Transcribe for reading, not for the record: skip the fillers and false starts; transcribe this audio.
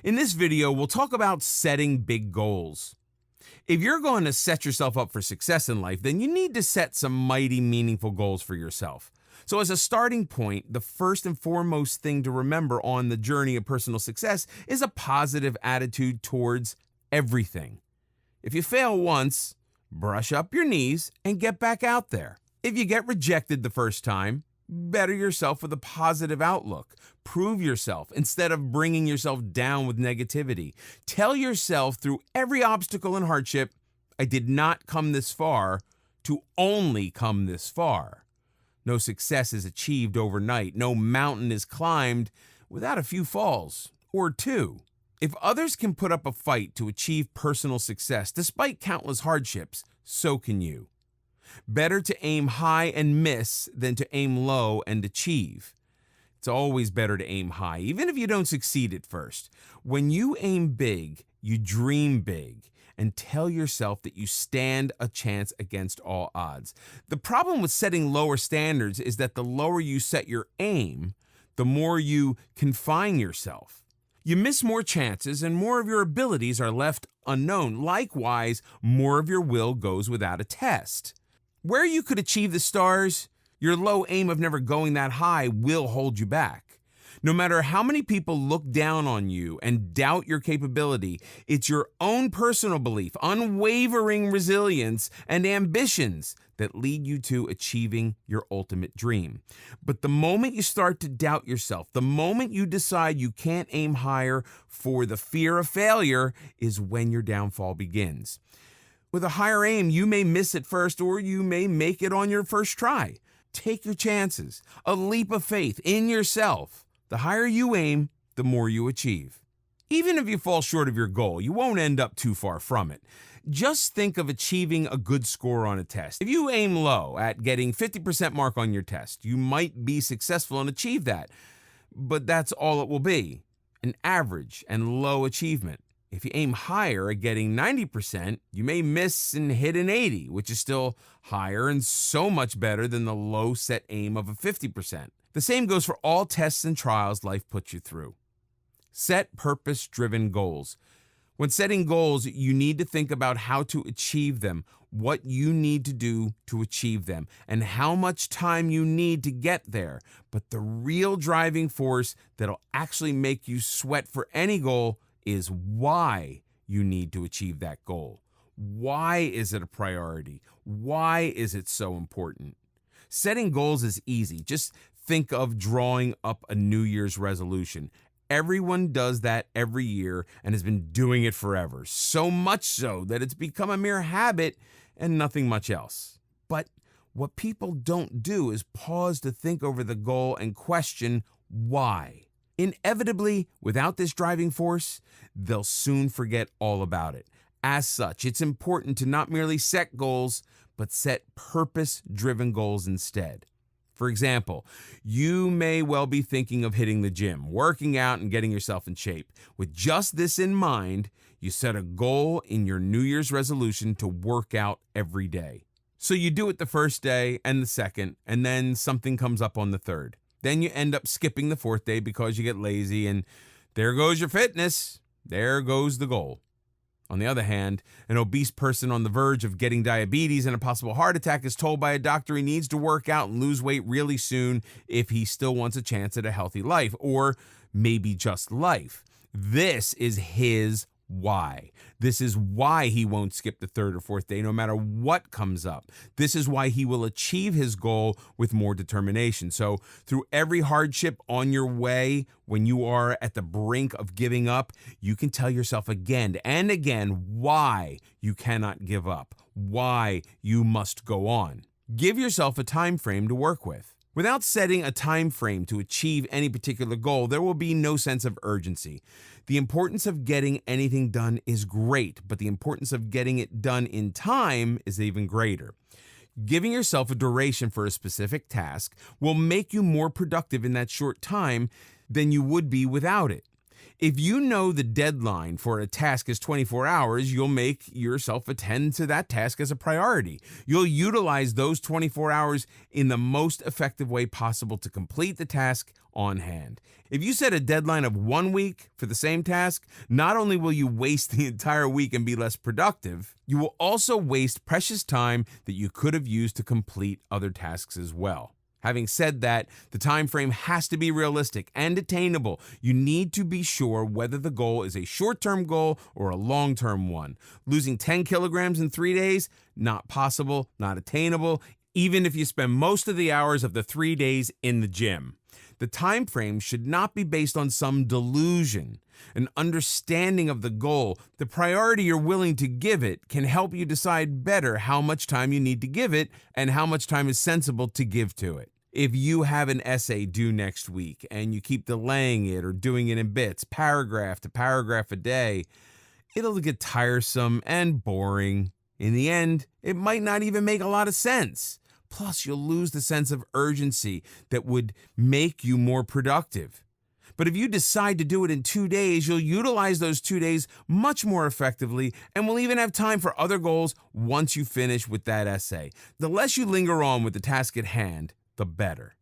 In this video, we'll talk about setting big goals. If you're going to set yourself up for success in life, then you need to set some mighty meaningful goals for yourself. So as a starting point, the first and foremost thing to remember on the journey of personal success is a positive attitude towards everything. If you fail once, brush up your knees and get back out there. If you get rejected the first time, better yourself with a positive outlook. Prove yourself instead of bringing yourself down with negativity. Tell yourself through every obstacle and hardship, I did not come this far to only come this far. No success is achieved overnight. No mountain is climbed without a few falls, or two. If others can put up a fight to achieve personal success despite countless hardships, so can you. Better to aim high and miss than to aim low and achieve. It's always better to aim high, even if you don't succeed at first. When you aim big, you dream big, and tell yourself that you stand a chance against all odds. The problem with setting lower standards is that the lower you set your aim, the more you confine yourself. You miss more chances and more of your abilities are left unknown. Likewise, more of your will goes without a test. Where you could achieve the stars, your low aim of never going that high will hold you back. No matter how many people look down on you and doubt your capability, it's your own personal belief, unwavering resilience, and ambitions that lead you to achieving your ultimate dream. But the moment you start to doubt yourself, the moment you decide you can't aim higher for the fear of failure, is when your downfall begins. With a higher aim, you may miss it first, or you may make it on your first try. Take your chances, a leap of faith in yourself. The higher you aim, the more you achieve. Even if you fall short of your goal, you won't end up too far from it. Just think of achieving a good score on a test. If you aim low at getting 50% mark on your test, you might be successful and achieve that. But that's all it will be, an average and low achievement. If you aim higher at getting 90%, you may miss and hit an 80, which is still higher and so much better than the low set aim of a 50%. The same goes for all tests and trials life puts you through. Set purpose-driven goals. When setting goals, you need to think about how to achieve them, what you need to do to achieve them, and how much time you need to get there. But the real driving force that'll actually make you sweat for any goal is why you need to achieve that goal. Why is it a priority? Why is it so important? Setting goals is easy. Just think of drawing up a New Year's resolution. Everyone does that every year and has been doing it forever. So much so that it's become a mere habit and nothing much else. But what people don't do is pause to think over the goal and question why. Inevitably, without this driving force, they'll soon forget all about it. As such, it's important to not merely set goals, but set purpose-driven goals instead. For example, you may well be thinking of hitting the gym, working out, and getting yourself in shape. With just this in mind, you set a goal in your New Year's resolution to work out every day. So you do it the first day and the second, and then something comes up on the third. Then you end up skipping the fourth day because you get lazy, and there goes your fitness. There goes the goal. On the other hand, an obese person on the verge of getting diabetes and a possible heart attack is told by a doctor he needs to work out and lose weight really soon if he still wants a chance at a healthy life, or maybe just life. This is his why. This is why he won't skip the third or fourth day no matter what comes up. This is why he will achieve his goal with more determination. So through every hardship on your way, when you are at the brink of giving up, you can tell yourself again and again why you cannot give up, why you must go on. Give yourself a time frame to work with. Without setting a time frame to achieve any particular goal, there will be no sense of urgency. The importance of getting anything done is great, but the importance of getting it done in time is even greater. Giving yourself a duration for a specific task will make you more productive in that short time than you would be without it. If you know the deadline for a task is 24 hours, you'll make yourself attend to that task as a priority. You'll utilize those 24 hours in the most effective way possible to complete the task on hand. If you set a deadline of 1 week for the same task, not only will you waste the entire week and be less productive, you will also waste precious time that you could have used to complete other tasks as well. Having said that, the time frame has to be realistic and attainable. You need to be sure whether the goal is a short-term goal or a long-term one. Losing 10 kilograms in 3 days? Not possible, not attainable, even if you spend most of the hours of the 3 days in the gym. The time frame should not be based on some delusion. An understanding of the goal, the priority you're willing to give it, can help you decide better how much time you need to give it and how much time is sensible to give to it. If you have an essay due next week and you keep delaying it or doing it in bits, paragraph to paragraph a day, it'll get tiresome and boring. In the end, it might not even make a lot of sense. Plus, you'll lose the sense of urgency that would make you more productive. But if you decide to do it in 2 days, you'll utilize those 2 days much more effectively and will even have time for other goals once you finish with that essay. The less you linger on with the task at hand, the better.